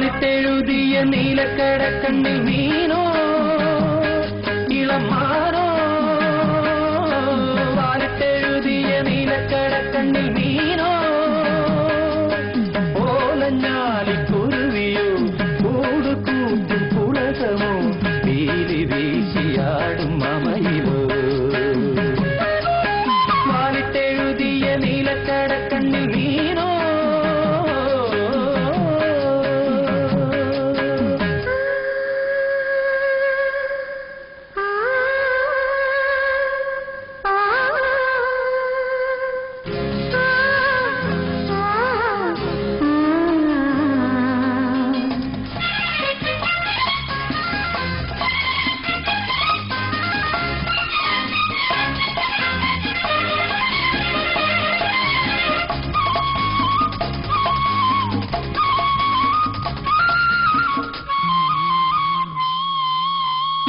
വാലിട്ടെഴുതിയ നീലക്കടക്കണ്ണിൽ മീനോ ഇളമാനോ വാലിട്ടെഴുതിയ നീലക്കടക്കണ്ണിൽ മീനോ ഓലഞ്ഞാലിക്കുരുവിയോ കൂടുകൂട്ടും പുളകമോ വീലി വീശിയാടും മമയിലോ വാലിട്ടെഴുതിയ നീലക്കടക്കണ്ണിൽ മീനോ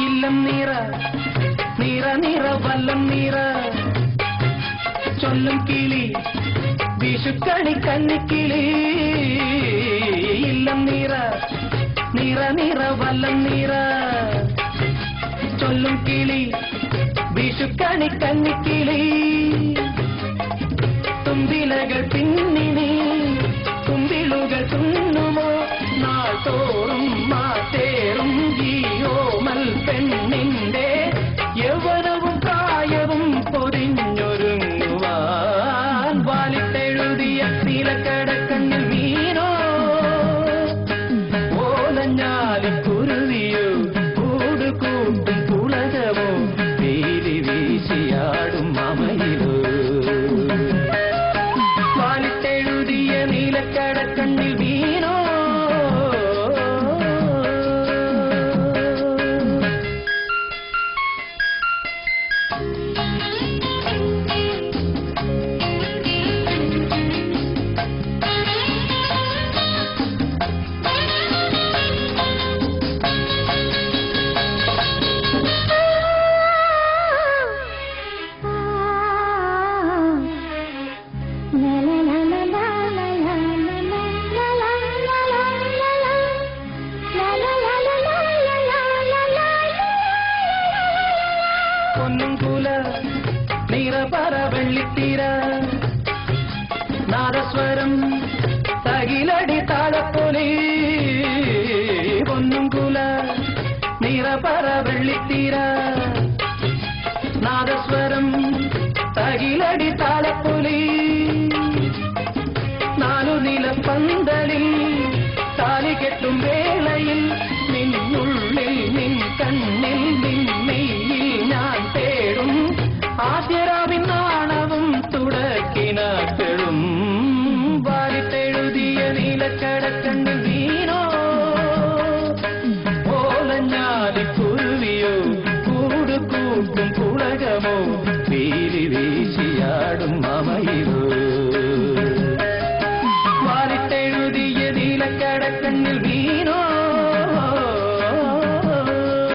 ഇല്ലം നീറ നീറ നീറ വല്ലം നീറ ചൊല്ലും കിളി വിഷുക്കണി കന്നിക്കിളി ഇല്ലം നീറ നീറ നീറ വല്ലം നീറ ചൊല്ലും കിളി വിഷുക്കണി കന്നിക്കിളി തുമ്പിലകൾ പിന്നിനി തുമ്പിളുകൾ തുന്നുമോ നാൾ തോറും മാറ്റേറും ജീയോമൽ പെണ്ണിന്റെ യൗവനവും പ്രായവും പൊതിഞ്ഞൊരുങ്ങുവാൻ വാലിട്ടെഴുതിയ നീലക്കടക്കണ്ണിൽ മീനോ ഓലഞ്ഞാലിക്കുരുവിയോ കൂടുകൂട്ടും പുളകമോ വീലി വീശിയാടും മമയിലോ വാലിട്ടെഴുതിയ നീലക്കടക്കണ്ണിൽ മീനോ പൊന്നുംകുല നിറപറ വെള്ളിത്തീര നാദസ്വരം തകിലടി താളപ്പൊലി പൊന്നുംകുല നിറപറ വെള്ളിത്തീര നാദസ്വരം തകിലടി താളപ്പൊലി നാലു നിലം പന്തലിൽ താലി കെട്ടും വേളയിൽ